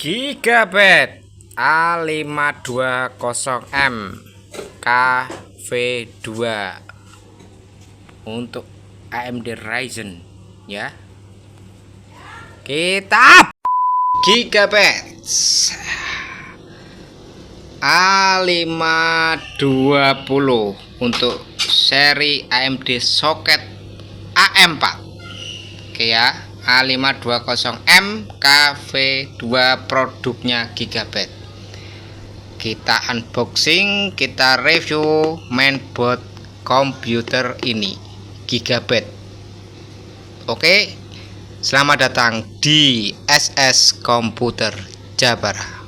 Gigabit A520M KV2 untuk AMD Ryzen ya. Kita Gigabit A520 untuk seri AMD soket AM4. Oke ya, A520M KV2 produknya Gigabit. Kita unboxing, kita review mainboard komputer ini Gigabit. Oke, selamat datang di SS Komputer Jabara.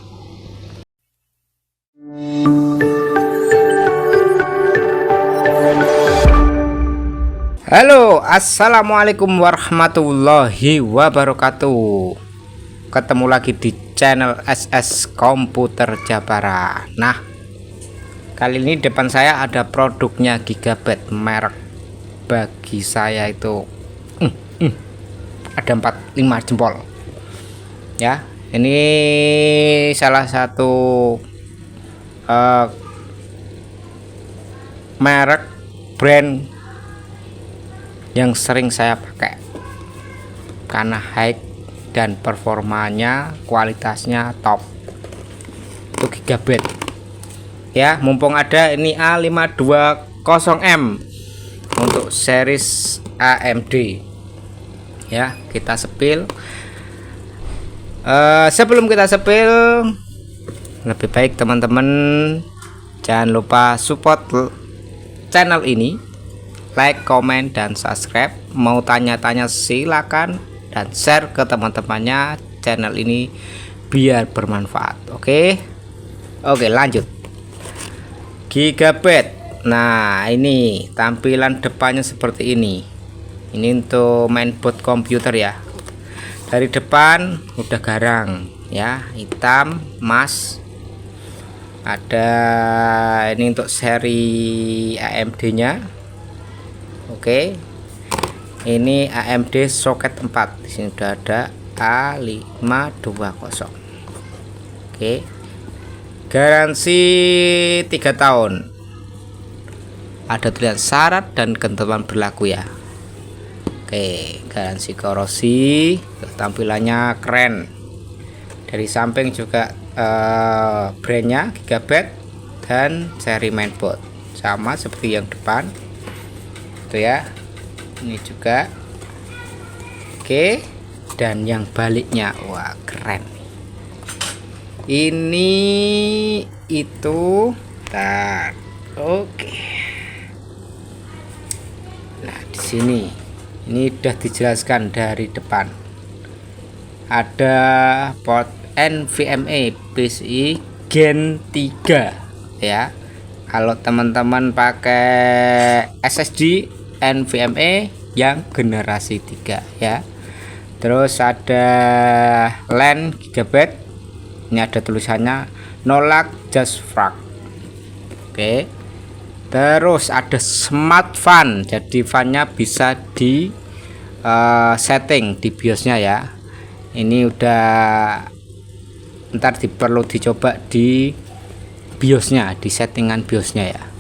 Halo, assalamualaikum warahmatullahi wabarakatuh. Ketemu lagi di channel SS Komputer Jabara. Nah, kali ini depan saya ada produknya Gigabit, merek bagi saya itu ada 4-5 jempol ya. Ini salah satu merek brand yang sering saya pakai karena high dan performanya, kualitasnya top. Itu Gigabit ya. Mumpung ada ini A520M untuk series AMD ya, kita sepil. Sebelum kita sepil, lebih baik teman-teman jangan lupa support channel ini, like, komen, dan subscribe. Mau tanya-tanya silakan, dan share ke teman-temannya channel ini biar bermanfaat. Oke, lanjut. Gigabit. Nah, ini tampilan depannya seperti ini. Ini untuk mainboard komputer ya. Dari depan udah garang ya, hitam emas. Ada ini untuk seri AMD-nya. Oke, ini AMD soket 4. Di sini udah ada A520. Oke, garansi 3 tahun. Ada tulisan syarat dan ketentuan berlaku ya. Oke, garansi korosi. Tampilannya keren. Dari samping juga brandnya Gigabit dan seri mainboard sama seperti yang depan ya. Ini juga oke, dan yang baliknya wah keren. Ini itu oke. Nah, di sini ini udah dijelaskan dari depan. Ada port NVMe PCIe Gen 3 ya. Kalau teman-teman pakai SSD NVMe yang generasi 3 ya. Terus ada LAN Gigabit. Ini ada tulisannya no lag just frag. Oke. Terus ada smart fan. Jadi fan-nya bisa di setting di BIOS-nya ya. Ini udah ntar perlu dicoba di BIOS-nya, di settingan BIOS-nya ya.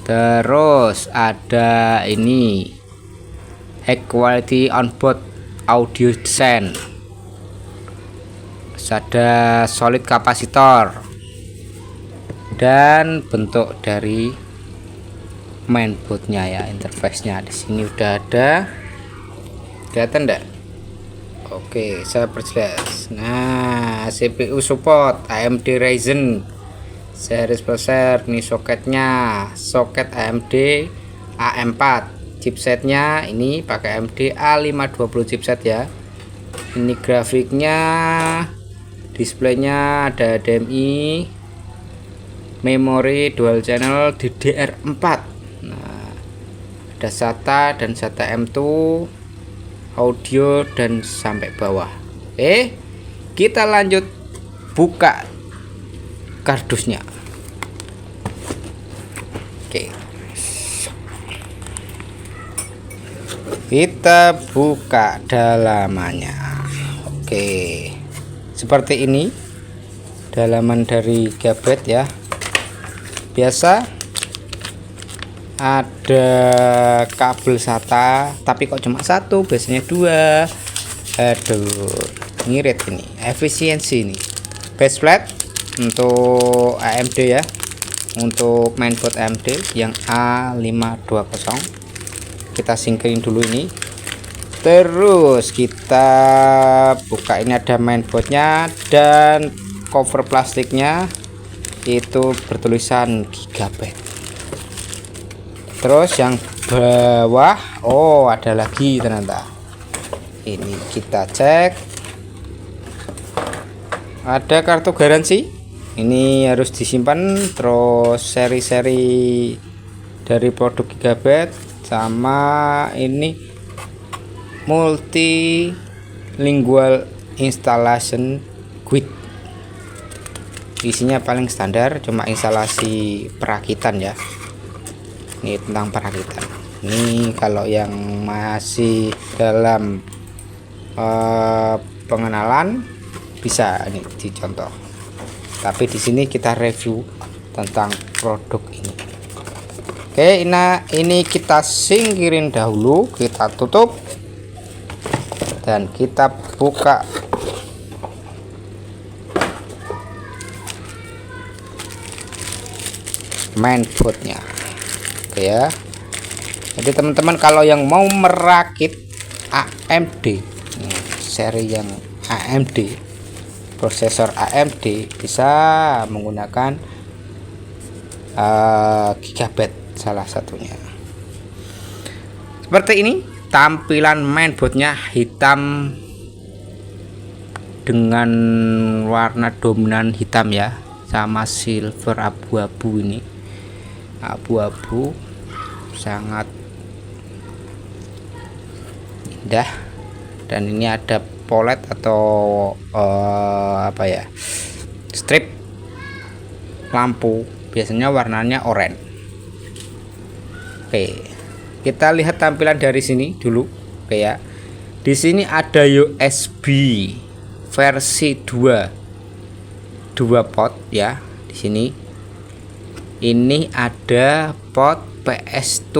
Terus ada ini high quality onboard audio design. Terus ada solid kapasitor dan bentuk dari mainboardnya ya, interface-nya di sini udah ada. Kelihatan enggak? Oke, saya perjelas. Nah, CPU support AMD Ryzen series processor. Ini soketnya, soket AMD AM4. Chipsetnya ini pakai AMD A520 chipset ya. Ini grafiknya, displaynya ada HDMI, memori dual channel DDR4. Nah, ada SATA dan SATA M2, audio dan sampai bawah. Kita lanjut buka kardusnya. Oke, kita buka dalamannya. Oke, seperti ini dalaman dari gablet ya. Biasa ada kabel SATA tapi kok cuma satu, biasanya dua. Aduh, ngirit ini. Efisiensi ini. Base plate untuk AMD ya, untuk mainboard AMD yang A520. Kita singkirin dulu ini, terus kita buka. Ini ada mainboardnya dan cover plastiknya itu bertulisan gigabyte. Terus yang bawah, oh ada lagi ternyata. Ini kita cek, ada kartu garansi. Ini harus disimpan. Terus seri-seri dari produk gigabyte, sama ini multilingual installation guide. Isinya paling standar, cuma instalasi perakitan ya. Ini tentang perakitan. Ini kalau yang masih dalam pengenalan bisa ini dicontoh. Tapi di sini kita review tentang produk ini. Oke, ini kita singkirin dahulu, kita tutup dan kita buka. Mainboardnya, oke ya. Jadi teman-teman kalau yang mau merakit AMD, seri yang AMD, prosesor AMD, bisa menggunakan gigabyte salah satunya. Seperti ini tampilan mainboardnya, hitam dengan warna dominan hitam ya, sama silver abu-abu. Ini abu-abu sangat indah. Dan ini ada polet atau apa ya, strip lampu, biasanya warnanya oranye. Oke, kita lihat tampilan dari sini dulu. Oke ya, di sini ada USB versi 2 port ya. Di sini ini ada port PS2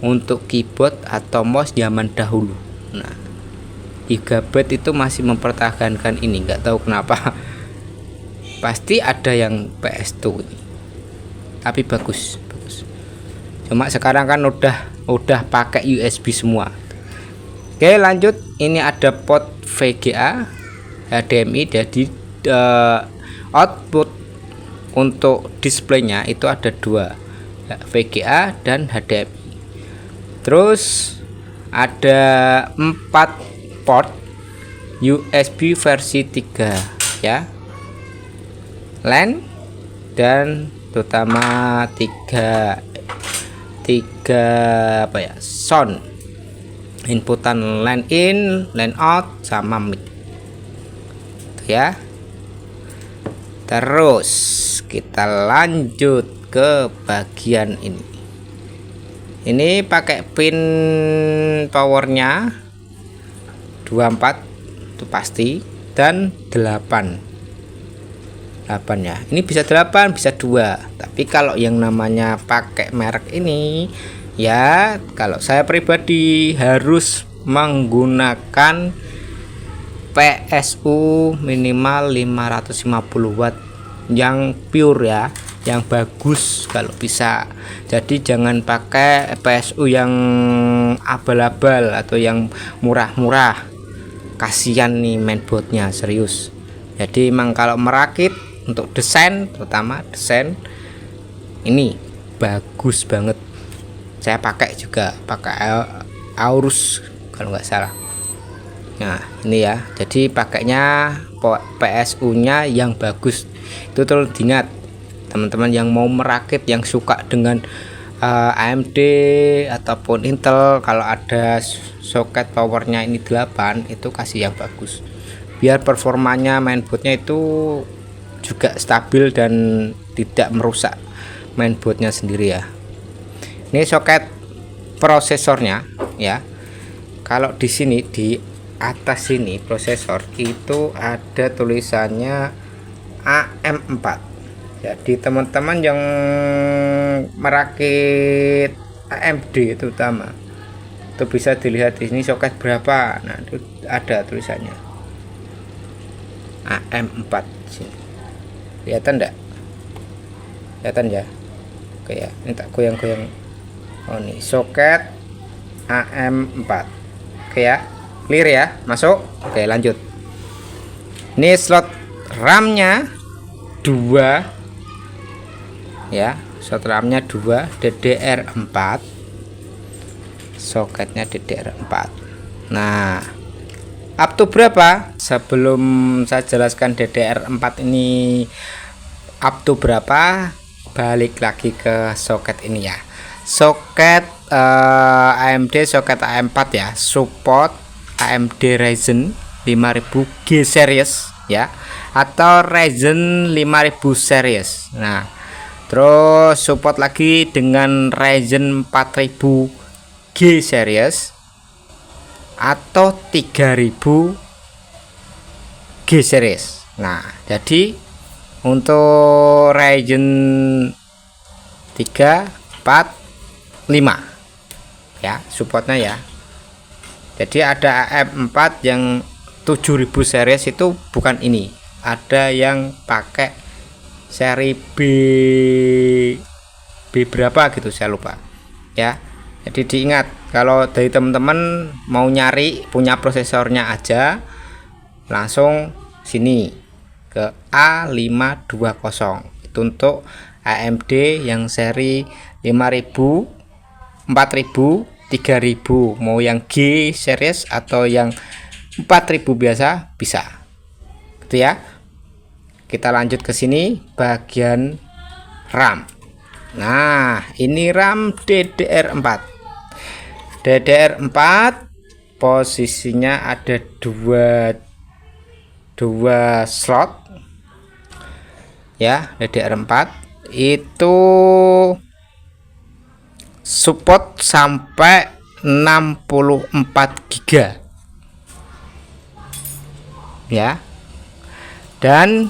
untuk keyboard atau mouse zaman dahulu. Nah, gigabyte itu masih mempertahankan ini, nggak tahu kenapa. Pasti ada yang PS2 ini, tapi bagus. Cuma sekarang kan udah pakai USB semua. Oke, lanjut. Ini ada port VGA, HDMI. Jadi output untuk displaynya itu ada dua, VGA dan HDMI. Terus ada 4 port USB versi 3 ya, LAN, dan terutama tiga apa ya, sound, inputan LAN in, LAN out, sama mic ya. Terus kita lanjut ke bagian ini. Ini pakai pin powernya 24 itu pasti, dan 8 ya. Ini bisa 8, bisa 2. Tapi kalau yang namanya pakai merek ini ya, kalau saya pribadi harus menggunakan PSU minimal 550 watt yang pure ya, yang bagus kalau bisa. Jadi jangan pakai PSU yang abal-abal atau yang murah-murah, kasihan nih mainboardnya, serius. Jadi emang kalau merakit untuk desain, terutama desain, ini bagus banget. Saya pakai juga, pakai Aorus kalau nggak salah. Nah ini ya, jadi pakainya PSU nya yang bagus. Itu terus diingat teman-teman yang mau merakit, yang suka dengan AMD ataupun Intel, kalau ada soket powernya ini 8, itu kasih yang bagus biar performanya mainboardnya itu juga stabil dan tidak merusak mainboardnya sendiri ya. Ini soket prosesornya ya. Kalau di sini di atas sini prosesor itu ada tulisannya AM4. Jadi teman-teman yang merakit AMD terutama itu bisa dilihat di sini soket berapa. Nah, itu ada tulisannya AM4 sini. Kelihatan enggak? Kelihatan ya? Oke ya, ini tak goyang-goyang. Oh, nih soket AM4. Oke ya, clear ya, masuk. Oke, lanjut. Ini slot RAM-nya 2 ya, slot RAM-nya 2, DDR4, soketnya DDR4. Nah, up to berapa? Sebelum saya jelaskan DDR4 ini up to berapa, balik lagi ke soket ini ya. Soket AMD, soket AM4 ya, support AMD Ryzen 5000 G series ya, atau Ryzen 5000 series. Nah, terus support lagi dengan Ryzen 4000 G series atau 3000 G series. Nah, jadi untuk Ryzen 3, 4, 5 ya supportnya ya. Jadi ada AM4 yang 7000 series itu bukan ini, ada yang pakai seri B berapa gitu, saya lupa ya. Jadi diingat, kalau dari teman-teman mau nyari punya prosesornya aja, langsung sini ke A520. Itu untuk AMD yang seri 5000, 4000, 3000, mau yang G series atau yang 4000 biasa bisa. Gitu ya. Kita lanjut ke sini bagian RAM. Nah, ini RAM DDR4. DDR4 posisinya ada dua slot ya. DDR4 itu support sampai 64 GB ya. Dan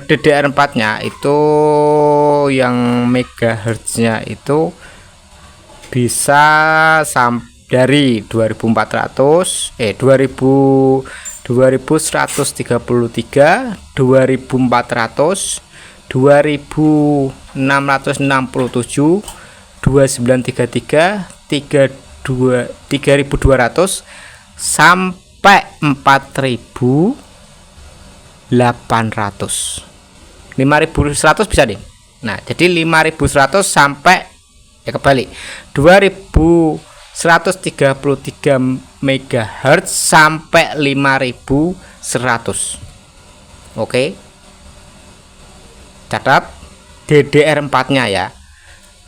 DDR4 nya itu yang megahertznya itu bisa dari 2133, 2400, 2667, 2933, 3200 sampai 4800. 5100 bisa deh. Nah, jadi 5100 sampai ya kebalik 2133 MHz sampai 5100. Oke, catat DDR4 nya ya,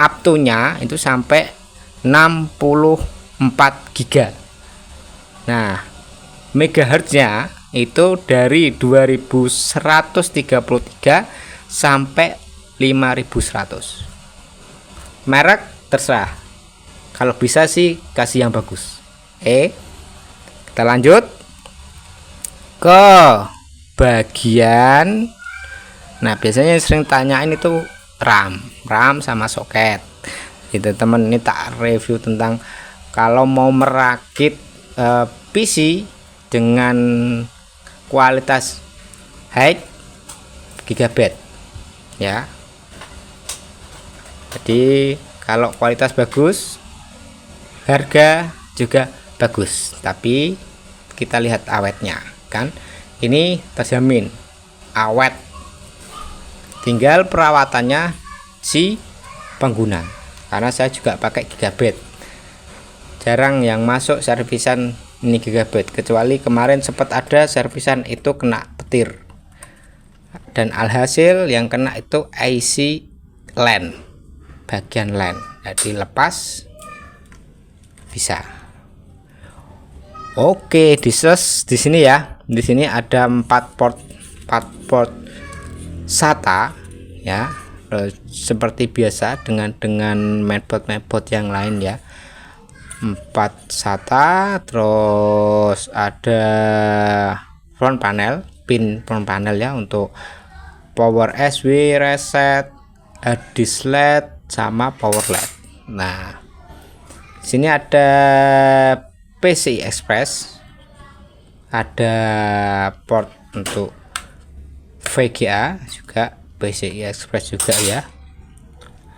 up to nya itu sampai 64 GB. Nah, megahertz nya itu dari 2133 sampai 5100. Merek terserah, kalau bisa sih kasih yang bagus. Kita lanjut ke bagian, nah biasanya sering tanyain itu RAM sama soket gitu teman. Ini tak review tentang kalau mau merakit PC dengan kualitas high gigabyte ya. Jadi kalau kualitas bagus, harga juga bagus, tapi kita lihat awetnya kan. Ini terjamin awet, tinggal perawatannya si pengguna. Karena saya juga pakai gigabyte, jarang yang masuk servisan ini gigabyte, kecuali kemarin sempat ada servisan itu kena petir, dan alhasil yang kena itu IC LAN, bagian LAN, jadi lepas bisa. Oke, di sini ya, di sini ada 4 port SATA ya, seperti biasa dengan mainboard yang lain ya. 4 SATA, terus ada front panel, pin front panel ya, untuk power SW, reset, disk LED, sama power LED. Nah, sini ada PCI Express, ada port untuk VGA juga, PCI Express juga ya,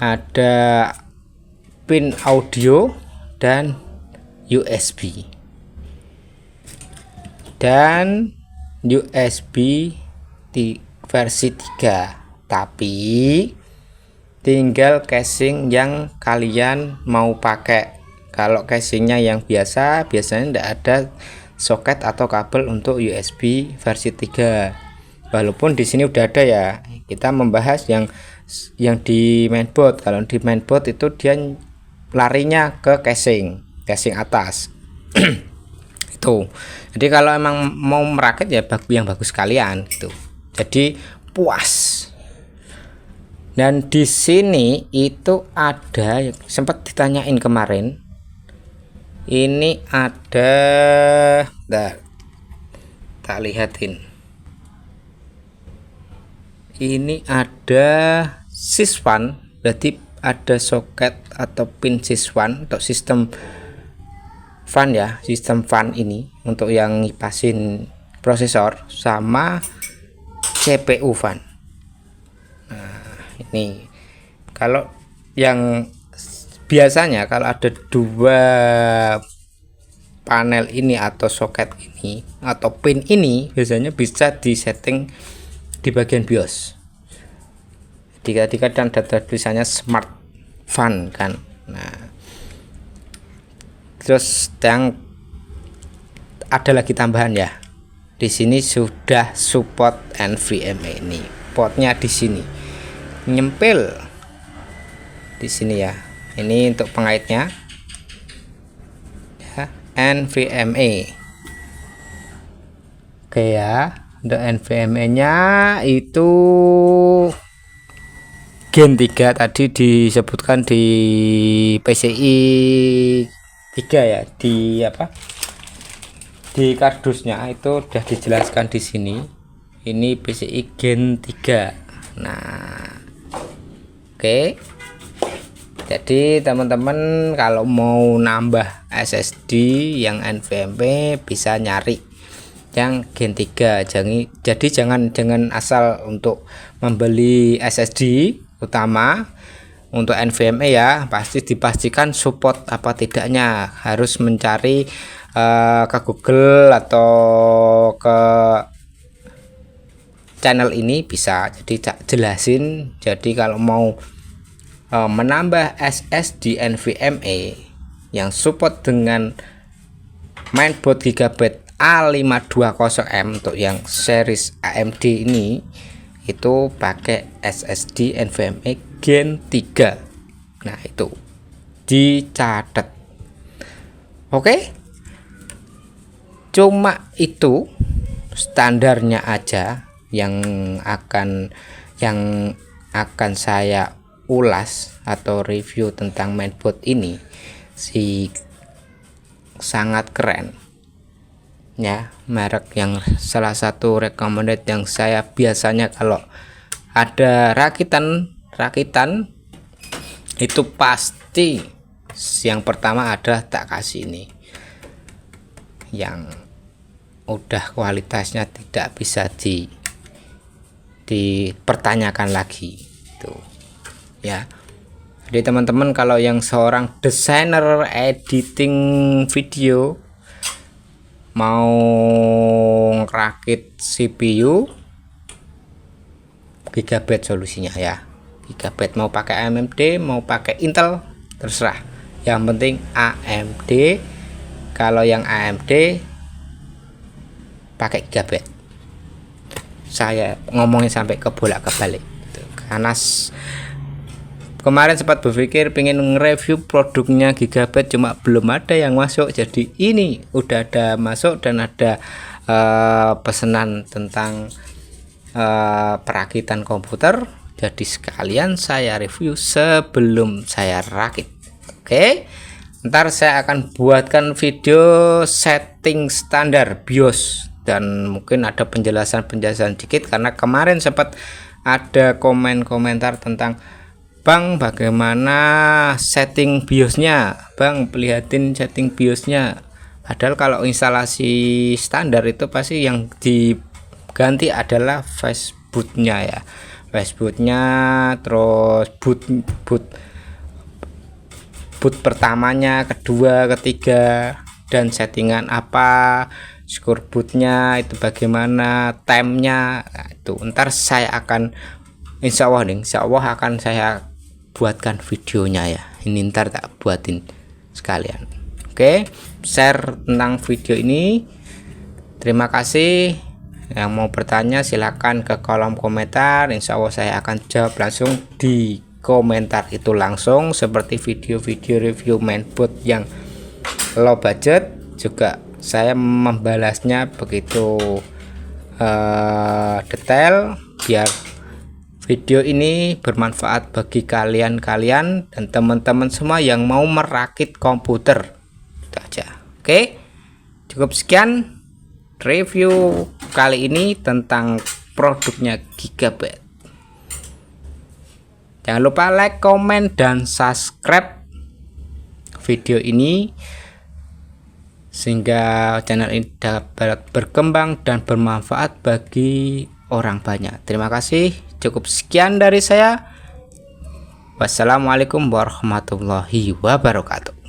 ada pin audio dan USB, dan USB di versi 3, tapi tinggal casing yang kalian mau pakai. Kalau casingnya yang biasanya tidak ada soket atau kabel untuk USB versi 3. Walaupun di sini udah ada ya. Kita membahas yang di mainboard. Kalau di mainboard itu dia larinya ke casing atas. Itu. Jadi kalau emang mau merakit ya yang bagus sekalian gitu. Jadi puas. Dan di sini itu ada, sempat ditanyain kemarin, ini ada, tak lihatin, ini ada sys1, berarti ada soket atau pin sys1 untuk sistem fan ya, sistem fan ini untuk yang ngipasin prosesor sama CPU fan. Ini kalau yang biasanya kalau ada 2 panel ini atau soket ini atau pin ini, biasanya bisa disetting di bagian BIOS. Ketika dan data tulisannya smart fan kan. Nah, terus yang ada lagi tambahan ya, di sini sudah support NVMe. Ini portnya di sini nyempil di sini ya. Ini untuk pengaitnya ya, NVMe. Oke ya, untuk NVMe nya itu Gen 3 tadi disebutkan di PCI 3 ya, di apa, di kardusnya itu udah dijelaskan di sini. Ini PCI Gen 3. Nah, oke. Jadi teman-teman kalau mau nambah SSD yang NVMe bisa nyari yang Gen 3. Jadi jangan asal untuk membeli SSD utama untuk NVMe ya, pasti dipastikan support apa tidaknya. Harus mencari ke Google atau ke channel ini bisa, jadi jelasin. Jadi kalau mau menambah SSD NVMe yang support dengan mainboard Gigabyte A520M untuk yang series AMD ini, itu pakai SSD NVMe Gen 3. Nah, itu dicatat. Oke, cuma itu standarnya aja yang akan saya ulas atau review tentang mainboard ini. Sangat keren ya, merek yang salah satu recommended yang saya biasanya kalau ada rakitan itu pasti yang pertama ada tak kasih ini, yang udah kualitasnya tidak bisa dipertanyakan lagi itu ya. Jadi teman-teman kalau yang seorang desainer editing video mau ngerakit CPU, Gigabyte solusinya ya. Gigabyte mau pakai AMD mau pakai Intel terserah, yang penting AMD. Kalau yang AMD pakai Gigabyte. Saya ngomongin sampai kebolak-balik gitu. Karena kemarin sempat berpikir pengen nge-review produknya Gigabyte, cuma belum ada yang masuk. Jadi ini udah ada masuk dan ada pesanan tentang perakitan komputer. Jadi sekalian saya review sebelum saya rakit. Oke. Ntar saya akan buatkan video setting standar BIOS, dan mungkin ada penjelasan dikit karena kemarin sempat ada komentar tentang, Bang, bagaimana setting BIOSnya, Bang, perlihatin setting BIOSnya. Padahal kalau instalasi standar itu pasti yang diganti adalah fastbootnya ya, fastbootnya, terus boot pertamanya, kedua, ketiga, dan settingan apa, skor bootnya itu bagaimana, timenya. Nah, itu ntar saya akan insya Allah akan saya buatkan videonya ya. Ini ntar tak buatin sekalian. Oke, share tentang video ini. Terima kasih. Yang mau bertanya silakan ke kolom komentar. Insya Allah saya akan jawab langsung di komentar itu langsung, seperti video-video review mainboard yang low budget juga saya membalasnya begitu detail, biar video ini bermanfaat bagi kalian dan teman-teman semua yang mau merakit komputer. Itu aja. Oke, cukup sekian review kali ini tentang produknya Gigabyte. Jangan lupa like, komen, dan subscribe video ini sehingga channel ini dapat berkembang dan bermanfaat bagi orang banyak. Terima kasih. Cukup sekian dari saya. Wassalamualaikum warahmatullahi wabarakatuh.